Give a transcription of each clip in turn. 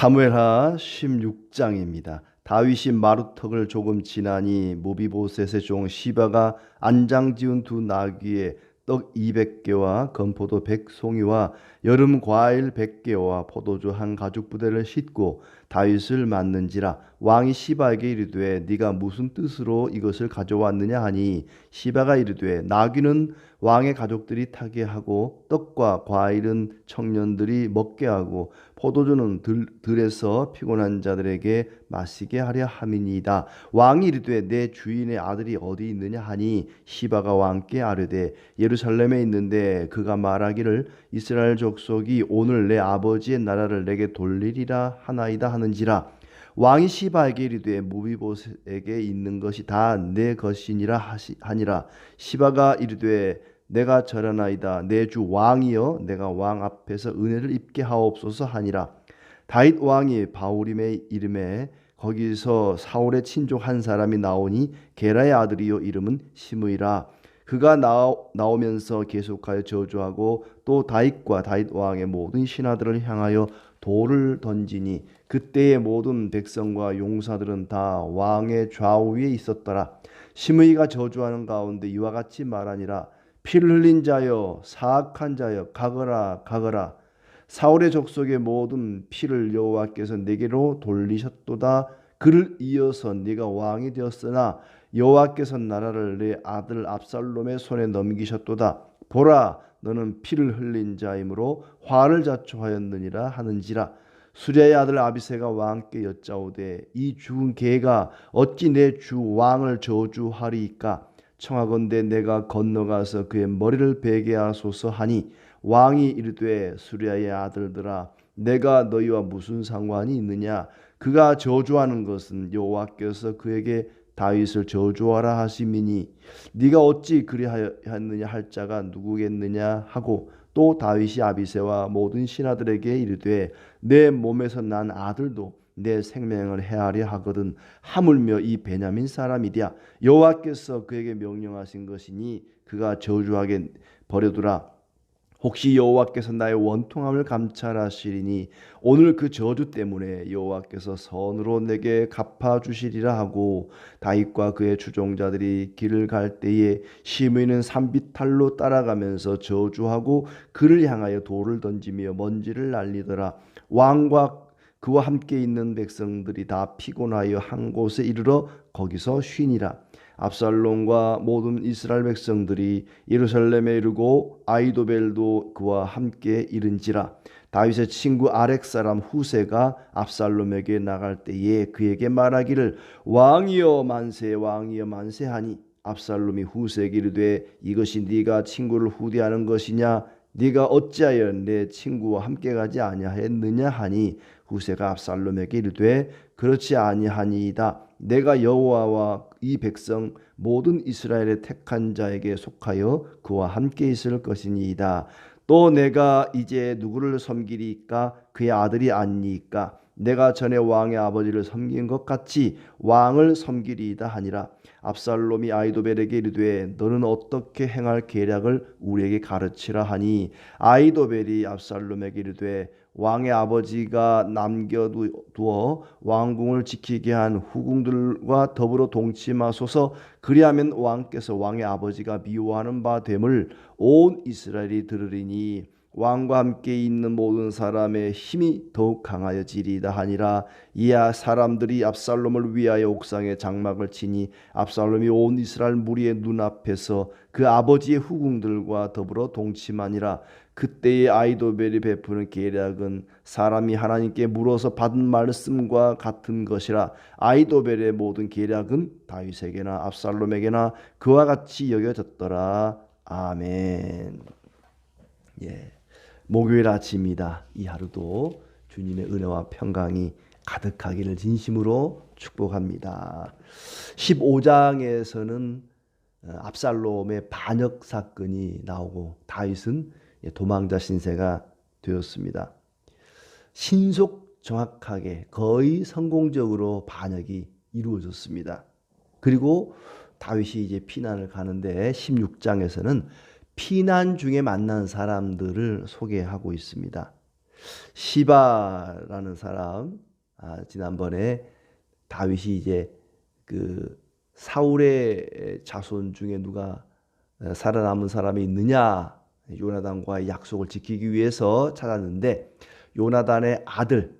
사무엘하 16장입니다. 다윗이 마루턱을 조금 지나니 모비보셋의 종 시바가 안장 지은 두 나귀에 떡 200개와 건포도 100송이와 여름 과일 100개와 포도주 한 가죽 부대를 싣고 다윗을 맞는지라. 왕이 시바에게 이르되 네가 무슨 뜻으로 이것을 가져왔느냐 하니 시바가 이르되 나귀는 왕의 가족들이 타게 하고 떡과 과일은 청년들이 먹게 하고 포도주는 들에서 피곤한 자들에게 마시게 하려 함이니이다. 왕이 이르되 내 주인의 아들이 어디 있느냐 하니 시바가 왕께 아뢰되 예루살렘에 있는데 그가 말하기를 이스라엘 족속이 오늘 내 아버지의 나라를 내게 돌리리라 하나이다 하는지라. 왕이 시바에게 이르되 무비보셋에게 있는 것이 다 내 것이니라 하니라. 시바가 이르되 내가 절하나이다. 내 주 왕이여 내가 왕 앞에서 은혜를 입게 하옵소서 하니라. 다윗 왕이 바울임의 이름에 거기서 사울의 친족 한 사람이 나오니 게라의 아들이요 이름은 시므이라. 그가 나오면서 계속하여 저주하고 또 다윗과 다윗 왕의 모든 신하들을 향하여 돌을 던지니 그때의 모든 백성과 용사들은 다 왕의 좌우에 있었더라. 시므이가 저주하는 가운데 이와 같이 말하니라. 피를 흘린 자여 사악한 자여 가거라 가거라. 사울의 족속의 모든 피를 여호와께서 내게로 돌리셨도다. 그를 이어서 네가 왕이 되었으나 여호와께서 나라를 내 아들 압살롬의 손에 넘기셨도다. 보라 너는 피를 흘린 자이므로 화를 자초하였느니라 하는지라. 수리아의 아들 아비새가 왕께 여짜오되 이 죽은 개가 어찌 내 주 왕을 저주하리이까. 청하건대 내가 건너가서 그의 머리를 베게 하소서 하니 왕이 이르되 수리아의 아들들아 내가 너희와 무슨 상관이 있느냐. 그가 저주하는 것은 여호와께서 그에게 다윗을 저주하라 하심이니 네가 어찌 그리하였느냐 할 자가 누구겠느냐 하고 또 다윗이 아비새와 모든 신하들에게 이르되 내 몸에서 난 아들도 내 생명을 해하려 하거든 하물며 이 베냐민 사람이랴. 여호와께서 그에게 명령하신 것이니 그가 저주하게 버려두라. 혹시 여호와께서 나의 원통함을 감찰하시리니 오늘 그 저주 때문에 여호와께서 선으로 내게 갚아주시리라 하고 다윗과 그의 추종자들이 길을 갈 때에 시므이는 산비탈로 따라가면서 저주하고 그를 향하여 돌을 던지며 먼지를 날리더라. 왕과 그와 함께 있는 백성들이 다 피곤하여 한 곳에 이르러 거기서 쉬니라. 압살롬과 모든 이스라엘 백성들이 예루살렘에 이르고 아이도벨도 그와 함께 이른지라. 다윗의 친구 아렉 사람 후세가 압살롬에게 나갈 때에 그에게 말하기를 왕이여 만세 왕이여 만세하니 압살롬이 후세에게 이르되 이것이 네가 친구를 후대하는 것이냐. 네가 어찌하여 내 친구와 함께 가지 아니하였느냐 하니 후세가 압살롬에게 이르되 그렇지 아니하니이다. 내가 여호와와 이 백성 모든 이스라엘의 택한 자에게 속하여 그와 함께 있을 것이니이다. 또 내가 이제 누구를 섬기리까. 그의 아들이 아니니까 내가 전에 왕의 아버지를 섬긴 것 같이 왕을 섬기리이다 하니라. 압살롬이 아이도벨에게 이르되 너는 어떻게 행할 계략을 우리에게 가르치라 하니 아이도벨이 압살롬에게 이르되 왕의 아버지가 남겨두어 왕궁을 지키게 한 후궁들과 더불어 동침하소서. 그리하면 왕께서 왕의 아버지가 미워하는 바 됨을 온 이스라엘이 들으리니 왕과 함께 있는 모든 사람의 힘이 더욱 강하여지리이다 하니라. 이에 사람들이 압살롬을 위하여 옥상에 장막을 치니 압살롬이 온 이스라엘 무리의 눈앞에서 그 아버지의 후궁들과 더불어 동침하니라. 그때의 아이도벨이 베푸는 계략은 사람이 하나님께 물어서 받은 말씀과 같은 것이라. 아이도벨의 모든 계략은 다윗에게나 압살롬에게나 그와 같이 여겨졌더라. 아멘. 예. 목요일 아침이다. 이 하루도 주님의 은혜와 평강이 가득하기를 진심으로 축복합니다. 15장에서는 압살롬의 반역 사건이 나오고 다윗은 도망자 신세가 되었습니다. 신속 정확하게 거의 성공적으로 반역이 이루어졌습니다. 그리고 다윗이 이제 피난을 가는데 16장에서는 피난 중에 만난 사람들을 소개하고 있습니다. 시바라는 사람, 지난번에 다윗이 이제 그 사울의 자손 중에 누가 살아남은 사람이 있느냐, 요나단과의 약속을 지키기 위해서 찾았는데, 요나단의 아들,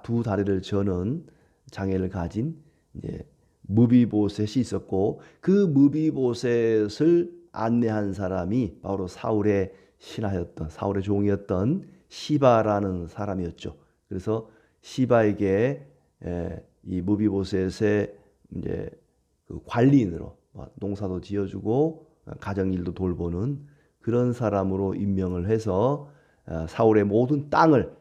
두 다리를 저는 장애를 가진 이제 무비보셋이 있었고, 그 무비보셋을 안내한 사람이 바로 사울의 신하였던, 사울의 종이었던 시바라는 사람이었죠. 그래서 시바에게 이 무비보셋의 이제 그 관리인으로 농사도 지어주고 가정일도 돌보는 그런 사람으로 임명을 해서 사울의 모든 땅을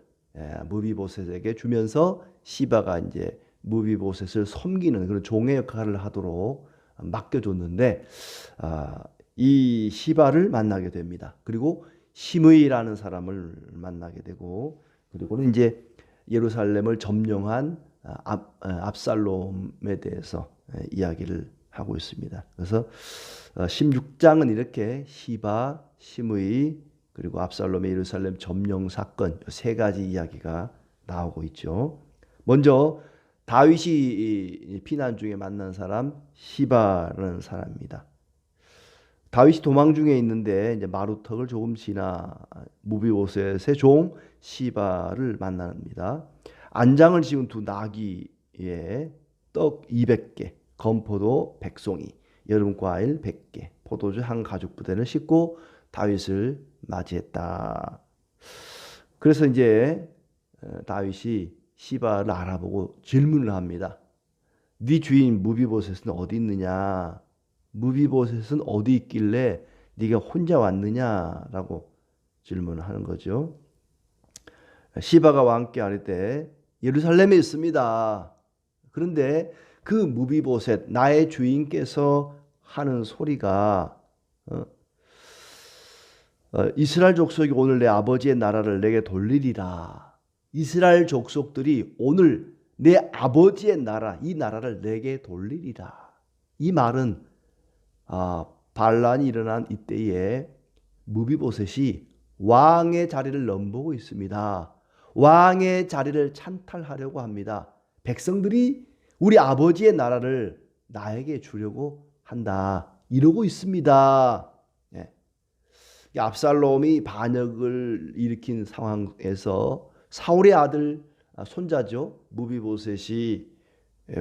무비보셋에게 주면서 시바가 이제 무비보셋을 섬기는 그런 종의 역할을 하도록 맡겨줬는데, 이 시바를 만나게 됩니다. 그리고 시므이라는 사람을 만나게 되고, 그리고는 이제 예루살렘을 점령한 압살롬에 대해서 이야기를 하고 있습니다. 그래서 16장은 이렇게 시바, 시므이, 그리고 압살롬의 예루살렘 점령 사건 세 가지 이야기가 나오고 있죠. 먼저 다윗이 피난 중에 만난 사람 시바라는 사람입니다. 다윗이 도망 중에 있는데 이제 마루턱을 조금 지나 무비보셋의 종 시바를 만납니다. 안장을 지은 두 나귀에 떡 200개, 건포도 100송이, 여름 과일 100개, 포도주 한 가죽 부대를 싣고 다윗을 맞이했다. 그래서 이제 다윗이 시바를 알아보고 질문을 합니다. 네 주인 무비보셋은 어디 있느냐? 무비보셋은 어디 있길래 네가 혼자 왔느냐라고 질문을 하는 거죠. 시바가 왕께 아뢰 때 예루살렘에 있습니다. 그런데 그 무비보셋 나의 주인께서 하는 소리가 이스라엘 족속이 오늘 내 아버지의 나라를 내게 돌리리라. 이스라엘 족속들이 오늘 내 아버지의 나라, 이 나라를 내게 돌리리라. 이 말은 반란이 일어난 이때에 무비보셋이 왕의 자리를 넘보고 있습니다. 왕의 자리를 찬탈하려고 합니다. 백성들이 우리 아버지의 나라를 나에게 주려고 한다. 이러고 있습니다. 압살롬이 반역을 일으킨 상황에서 사울의 아들 손자죠. 무비보셋이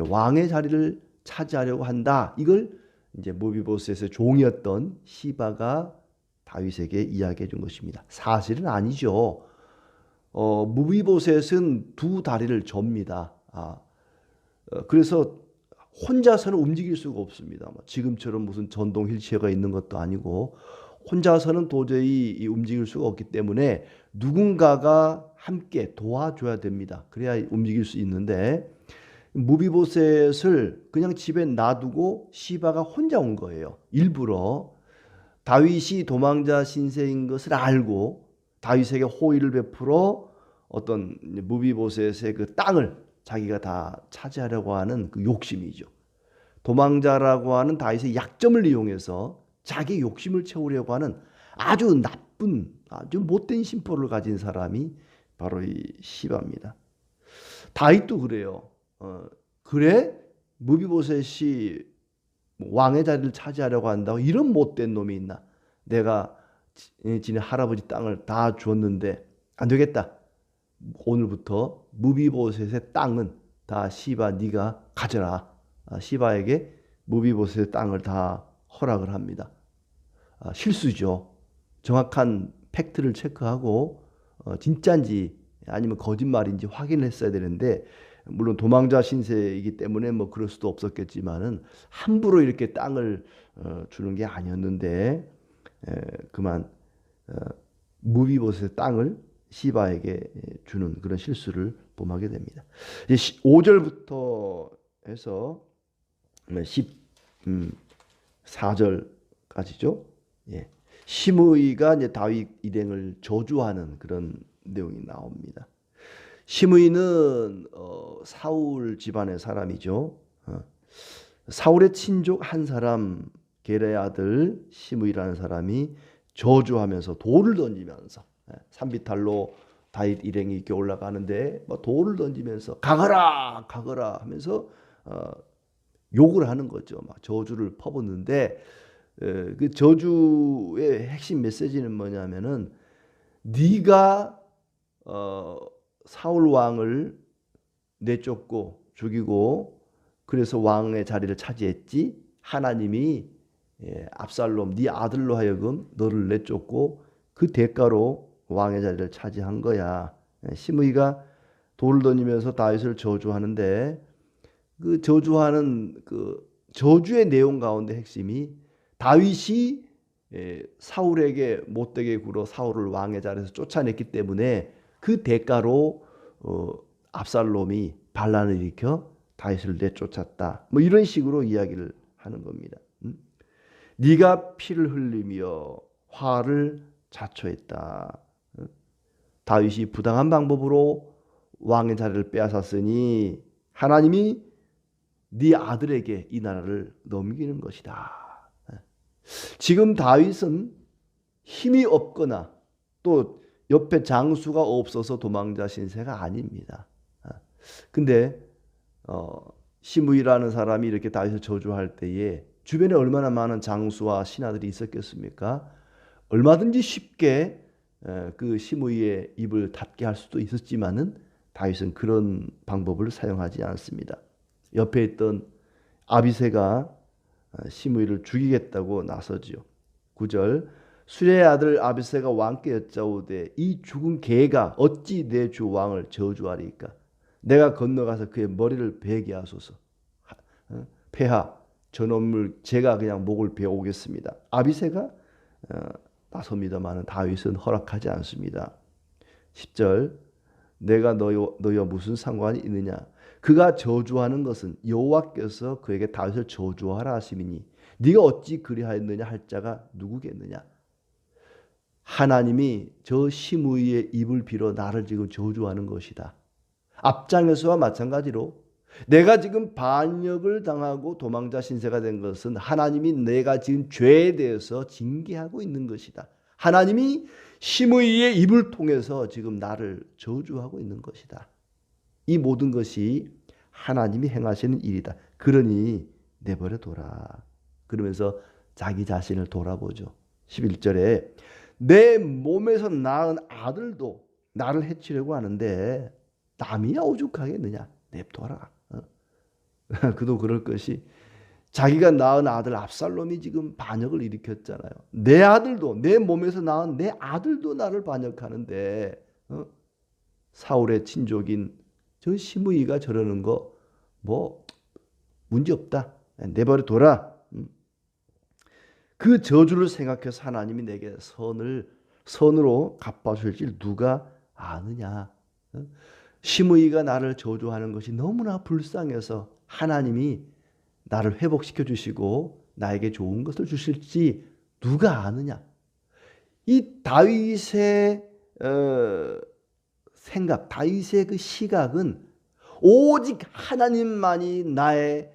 왕의 자리를 차지하려고 한다. 이걸 이제 무비보셋의 종이었던 시바가 다윗에게 이야기해 준 것입니다. 사실은 아니죠. 무비보셋은 두 다리를 접니다. 그래서 혼자서는 움직일 수가 없습니다. 지금처럼 무슨 전동 휠체어가 있는 것도 아니고 혼자서는 도저히 움직일 수가 없기 때문에 누군가가 함께 도와줘야 됩니다. 그래야 움직일 수 있는데 무비보셋을 그냥 집에 놔두고 시바가 혼자 온 거예요. 일부러 다윗이 도망자 신세인 것을 알고 다윗에게 호의를 베풀어 어떤 무비보셋의 그 땅을 자기가 다 차지하려고 하는 그 욕심이죠. 도망자라고 하는 다윗의 약점을 이용해서 자기 욕심을 채우려고 하는 아주 나쁜, 아주 못된 심보를 가진 사람이 바로 이 시바입니다. 다윗도 그래요. 그래? 무비보셋이 왕의 자리를 차지하려고 한다고 이런 못된 놈이 있나? 내가 지네 할아버지 땅을 다 줬는데 안 되겠다. 오늘부터 무비보셋의 땅은 다 시바 네가 가져라. 시바에게 무비보셋의 땅을 다 허락을 합니다. 실수죠. 정확한 팩트를 체크하고 진짜인지 아니면 거짓말인지 확인을 했어야 되는데, 물론 도망자 신세이기 때문에 뭐 그럴 수도 없었겠지만은 함부로 이렇게 땅을 주는 게 아니었는데 그만 무비보셋의 땅을 시바에게 주는 그런 실수를 범하게 됩니다. 5절부터 해서 14절까지죠. 시므이가 이제 다윗 일행을 저주하는 그런 내용이 나옵니다. 시므이는 사울 집안의 사람이죠. 사울의 친족 한 사람, 게레 아들 시므이라는 사람이 저주하면서 돌을 던지면서 산비탈로 다윗 일행이 이렇게 올라가는데 뭐 돌을 던지면서 가거라 가거라 하면서 욕을 하는 거죠. 막 저주를 퍼붓는데 그 저주의 핵심 메시지는 뭐냐면은 네가 사울 왕을 내쫓고 죽이고 그래서 왕의 자리를 차지했지. 하나님이 압살롬 네 아들로 하여금 너를 내쫓고 그 대가로 왕의 자리를 차지한 거야. 시므이가 돌을 던지면서 다윗을 저주하는데 그 저주하는 그 저주의 내용 가운데 핵심이 다윗이 사울에게 못되게 굴어 사울을 왕의 자리에서 쫓아냈기 때문에 그 대가로 압살롬이 반란을 일으켜 다윗을 내쫓았다. 뭐 이런 식으로 이야기를 하는 겁니다. 네가 피를 흘리며 화를 자초했다. 다윗이 부당한 방법으로 왕의 자리를 빼앗았으니 하나님이 네 아들에게 이 나라를 넘기는 것이다. 지금 다윗은 힘이 없거나 또 옆에 장수가 없어서 도망자 신세가 아닙니다. 근데 시므이라는 사람이 이렇게 다윗을 저주할 때에 주변에 얼마나 많은 장수와 신하들이 있었겠습니까? 얼마든지 쉽게 그 시므이의 입을 닫게 할 수도 있었지만은 다윗은 그런 방법을 사용하지 않습니다. 옆에 있던 아비새가 시므이를 죽이겠다고 나서지요. 9절 수레의 아들 아비새가 왕께 여짜오되 이 죽은 개가 어찌 내 주 왕을 저주하리까? 내가 건너가서 그의 머리를 베게 하소서. 폐하 저놈을 제가 그냥 목을 베어오겠습니다. 아비새가 나섭니다마는 다윗은 허락하지 않습니다. 10절 내가 너희와 무슨 상관이 있느냐? 그가 저주하는 것은 여호와께서 그에게 다윗을 저주하라 하심이니 네가 어찌 그리하였느냐 할 자가 누구겠느냐? 하나님이 저 시므이의 입을 빌어 나를 지금 저주하는 것이다. 앞장에서와 마찬가지로 내가 지금 반역을 당하고 도망자 신세가 된 것은 하나님이 내가 지은 죄에 대해서 징계하고 있는 것이다. 하나님이 시므이의 입을 통해서 지금 나를 저주하고 있는 것이다. 이 모든 것이 하나님이 행하시는 일이다. 그러니 내버려둬라. 그러면서 자기 자신을 돌아보죠. 11절에 내 몸에서 낳은 아들도 나를 해치려고 하는데 남이야 오죽하겠느냐. 냅둬라. 그도 그럴 것이 자기가 낳은 아들 압살롬이 지금 반역을 일으켰잖아요. 내 아들도 내 몸에서 낳은 내 아들도 나를 반역하는데 사울의 친족인 저 시므이가 저러는 거 뭐 문제없다. 내버려 둬라. 그 저주를 생각해서 하나님이 내게 선으로 갚아주실 누가 아느냐. 시므이가 나를 저주하는 것이 너무나 불쌍해서 하나님이 나를 회복시켜 주시고 나에게 좋은 것을 주실지 누가 아느냐. 이 다윗의 생각, 다윗의 그 시각은 오직 하나님만이 나의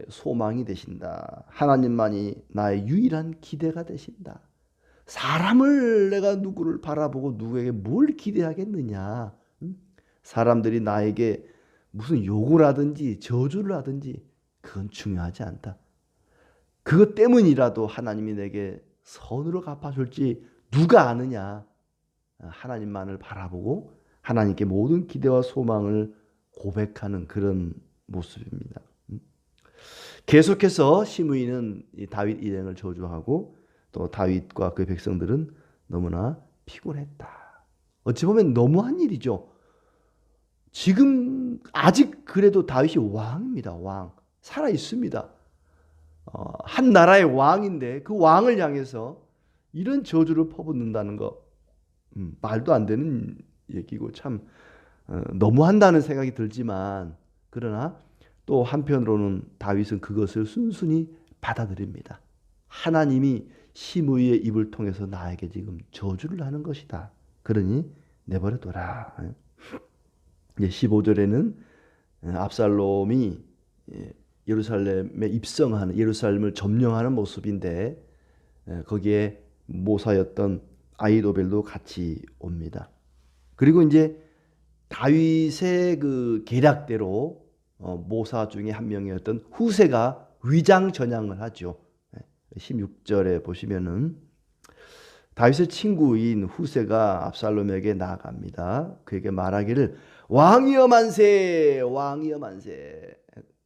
소망이 되신다. 하나님만이 나의 유일한 기대가 되신다. 사람을 내가 누구를 바라보고 누구에게 뭘 기대하겠느냐. 사람들이 나에게 무슨 욕을 하든지 저주를 하든지 그건 중요하지 않다. 그것 때문이라도 하나님이 내게 선으로 갚아줄지 누가 아느냐. 하나님만을 바라보고 하나님께 모든 기대와 소망을 고백하는 그런 모습입니다. 계속해서 시므이는 다윗 일행을 저주하고 또 다윗과 그 백성들은 너무나 피곤했다. 어찌 보면 너무한 일이죠. 지금 아직 그래도 다윗이 왕입니다. 왕. 살아 있습니다. 한 나라의 왕인데 그 왕을 향해서 이런 저주를 퍼붓는다는 거 말도 안 되는 얘기고 참 너무한다는 생각이 들지만 그러나 또 한편으로는 다윗은 그것을 순순히 받아들입니다. 하나님이 시므이의 입을 통해서 나에게 지금 저주를 하는 것이다. 그러니 내버려둬라. 15절에는 압살롬이 예루살렘에 입성하는 예루살렘을 점령하는 모습인데 거기에 모사였던 아히도벨도 같이 옵니다. 그리고 이제 다윗의 그 계략대로 모사 중에 한 명이었던 후세가 위장 전향을 하죠. 16절에 보시면은 다윗의 친구인 후세가 압살롬에게 나아갑니다. 그에게 말하기를 왕이여 만세, 왕이여 만세.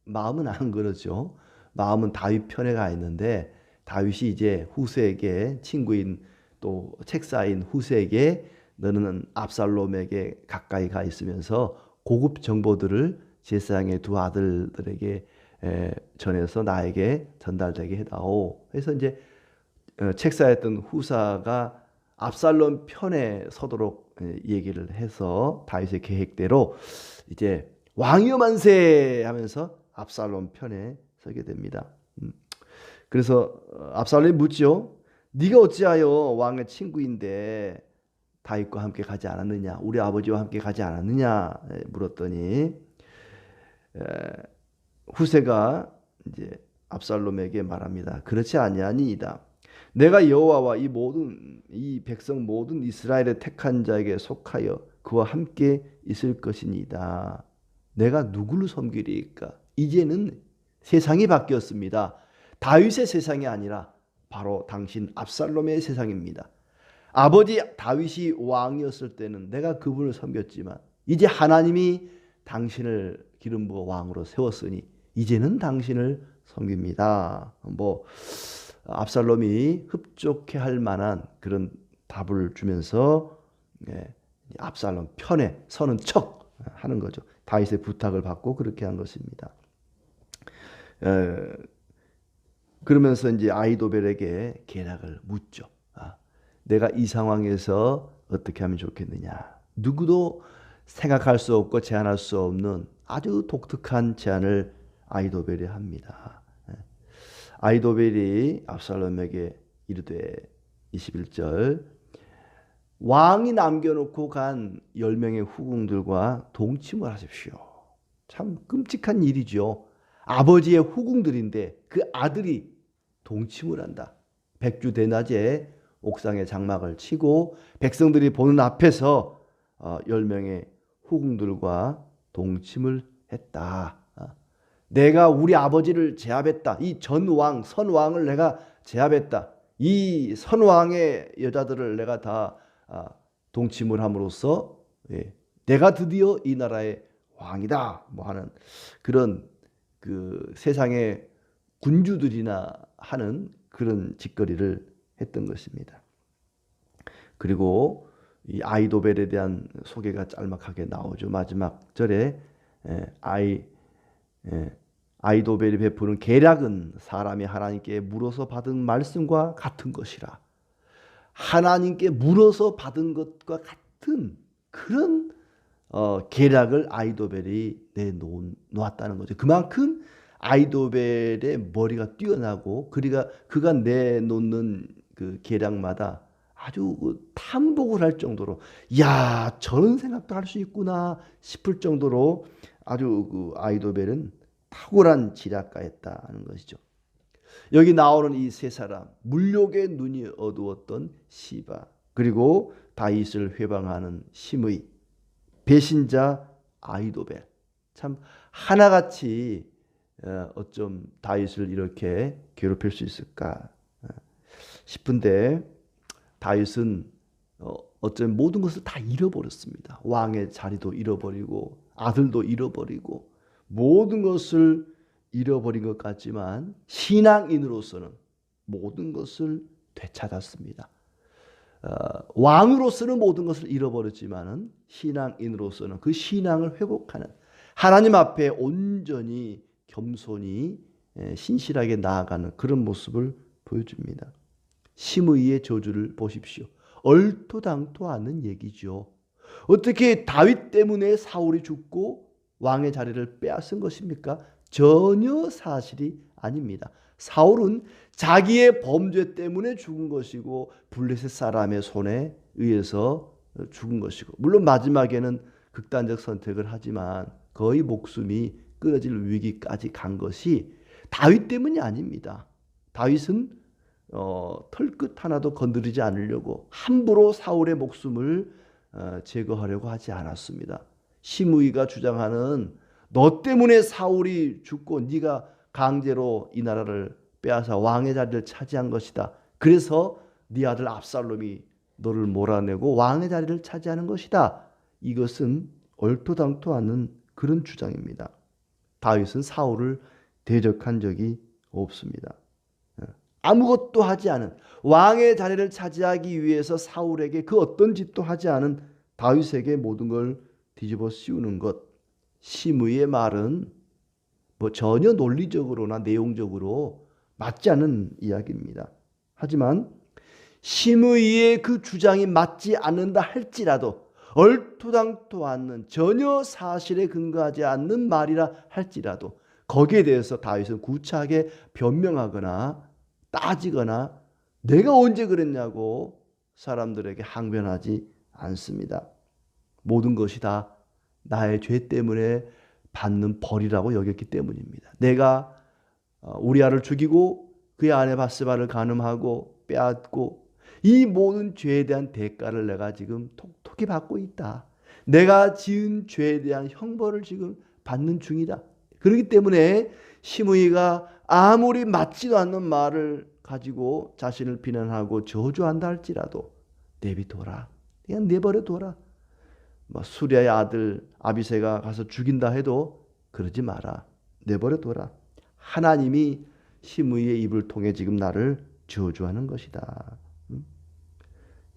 마음은 안 그러죠. 마음은 다윗 편에 가 있는데 다윗이 이제 후세에게 친구인 또 책사인 후세에게 너는 압살롬에게 가까이 가 있으면서 고급 정보들을 제사장의 두 아들들에게 전해서 나에게 전달되게 해다오. 그래서 이제 책사였던 후사가 압살롬 편에 서도록 얘기를 해서 다윗의 계획대로 이제 왕이여 만세 하면서 압살롬 편에 서게 됩니다. 그래서 압살롬이 묻죠. 네가 어찌하여 왕의 친구인데 다윗과 함께 가지 않았느냐? 우리 아버지와 함께 가지 않았느냐? 물었더니 후세가 이제 압살롬에게 말합니다. 그렇지 아니하니이다. 내가 여호와와 이 백성 모든 이스라엘의 택한 자에게 속하여 그와 함께 있을 것이니이다. 내가 누구를 섬기리까? 이제는 세상이 바뀌었습니다. 다윗의 세상이 아니라 바로 당신 압살롬의 세상입니다. 아버지 다윗이 왕이었을 때는 내가 그분을 섬겼지만 이제 하나님이 당신을 기름 부어 왕으로 세웠으니 이제는 당신을 섬깁니다. 압살롬이 흡족해할 만한 그런 답을 주면서 압살롬 편에 서는 척 하는 거죠. 다윗의 부탁을 받고 그렇게 한 것입니다. 그러면서 이제 아히도벨에게 계략을 묻죠. 내가 이 상황에서 어떻게 하면 좋겠느냐. 누구도 생각할 수 없고 제안할 수 없는 아주 독특한 제안을 아히도벨이 합니다. 아히도벨이 압살롬에게 이르되 21절 왕이 남겨놓고 간 10명의 후궁들과 동침을 하십시오. 참 끔찍한 일이죠. 아버지의 후궁들인데 그 아들이 동침을 한다. 백주대낮에 옥상에 장막을 치고 백성들이 보는 앞에서 10명의 후궁들과 동침을 했다. 내가 우리 아버지를 제압했다. 이 전왕, 선왕을 내가 제압했다. 이 선왕의 여자들을 내가 다 동침을 함으로써 내가 드디어 이 나라의 왕이다. 하는 그런 그 세상의 군주들이나 하는 그런 짓거리를 했던 것입니다. 그리고 이 아히도벨에 대한 소개가 짤막하게 나오죠. 마지막 절에 아히도벨이 베푸는 계략은 사람이 하나님께 물어서 받은 말씀과 같은 것이라. 하나님께 물어서 받은 것과 같은 그런 계략을 아히도벨이 내놓았다는 거죠. 그만큼 아히도벨의 머리가 뛰어나고 그가 내놓는 그 계략마다 아주 탐복을 할 정도로 야 저런 생각도 할 수 있구나 싶을 정도로 아주 그 아히도벨은 탁월한 지략가였다는 것이죠. 여기 나오는 이 세 사람 물욕의 눈이 어두웠던 시바 그리고 다윗을 회방하는 심의 배신자 아히도벨 참 하나같이 어쩜 다윗을 이렇게 괴롭힐 수 있을까 싶은데 다윗은 어쩌면 모든 것을 다 잃어버렸습니다. 왕의 자리도 잃어버리고 아들도 잃어버리고 모든 것을 잃어버린 것 같지만 신앙인으로서는 모든 것을 되찾았습니다. 왕으로서는 모든 것을 잃어버렸지만은 신앙인으로서는 그 신앙을 회복하는 하나님 앞에 온전히 겸손히 신실하게 나아가는 그런 모습을 보여줍니다. 심의의 저주를 보십시오. 얼토당토 않는 얘기죠. 어떻게 다윗 때문에 사울이 죽고 왕의 자리를 빼앗은 것입니까? 전혀 사실이 아닙니다. 사울은 자기의 범죄 때문에 죽은 것이고 블레셋 사람의 손에 의해서 죽은 것이고 물론 마지막에는 극단적 선택을 하지만 거의 목숨이 끊어질 위기까지 간 것이 다윗 때문이 아닙니다. 다윗은 털끝 하나도 건드리지 않으려고 함부로 사울의 목숨을 제거하려고 하지 않았습니다. 시므이가 주장하는 너 때문에 사울이 죽고 네가 강제로 이 나라를 빼앗아 왕의 자리를 차지한 것이다. 그래서 네 아들 압살롬이 너를 몰아내고 왕의 자리를 차지하는 것이다. 이것은 얼토당토 않는 그런 주장입니다. 다윗은 사울을 대적한 적이 없습니다. 아무것도 하지 않은 왕의 자리를 차지하기 위해서 사울에게 그 어떤 짓도 하지 않은 다윗에게 모든 걸 뒤집어 씌우는 것. 시므이의 말은 전혀 논리적으로나 내용적으로 맞지 않는 이야기입니다. 하지만 시므이의 그 주장이 맞지 않는다 할지라도 얼토당토 않는 전혀 사실에 근거하지 않는 말이라 할지라도 거기에 대해서 다윗은 구차하게 변명하거나 따지거나 내가 언제 그랬냐고 사람들에게 항변하지 않습니다. 모든 것이 다 나의 죄 때문에 받는 벌이라고 여겼기 때문입니다. 내가 우리아를 죽이고 그의 아내 바스바를 간음하고 빼앗고 이 모든 죄에 대한 대가를 내가 지금 톡톡히 받고 있다. 내가 지은 죄에 대한 형벌을 지금 받는 중이다. 그렇기 때문에 시므이가 아무리 맞지도 않는 말을 가지고 자신을 비난하고 저주한다 할지라도 내비둬라. 그냥 내버려둬라. 수리아의 아들 아비새가 가서 죽인다 해도 그러지 마라. 내버려둬라. 하나님이 시므이의 입을 통해 지금 나를 저주하는 것이다.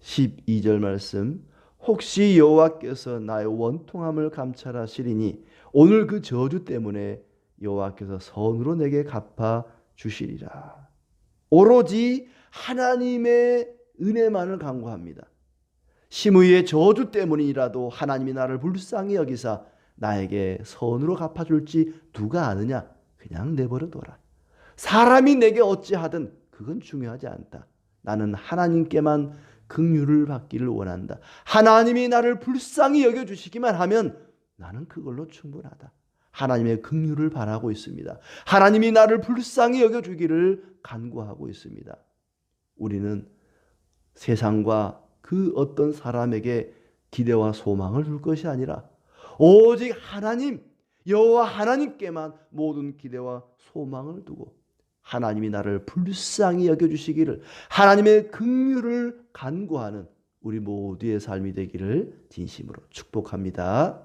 12절 말씀. 혹시 여호와께서 나의 원통함을 감찰하시리니 오늘 그 저주 때문에 여호와께서 선으로 내게 갚아 주시리라. 오로지 하나님의 은혜만을 간구합니다. 시므이의 저주 때문이라도 하나님이 나를 불쌍히 여기사 나에게 선으로 갚아줄지 누가 아느냐. 그냥 내버려둬라. 사람이 내게 어찌하든 그건 중요하지 않다. 나는 하나님께만 긍휼을 받기를 원한다. 하나님이 나를 불쌍히 여겨주시기만 하면 나는 그걸로 충분하다. 하나님의 긍휼을 바라고 있습니다. 하나님이 나를 불쌍히 여겨주기를 간구하고 있습니다. 우리는 세상과 그 어떤 사람에게 기대와 소망을 둘 것이 아니라 오직 하나님, 여호와 하나님께만 모든 기대와 소망을 두고 하나님이 나를 불쌍히 여겨주시기를, 하나님의 긍휼을 간구하는 우리 모두의 삶이 되기를 진심으로 축복합니다.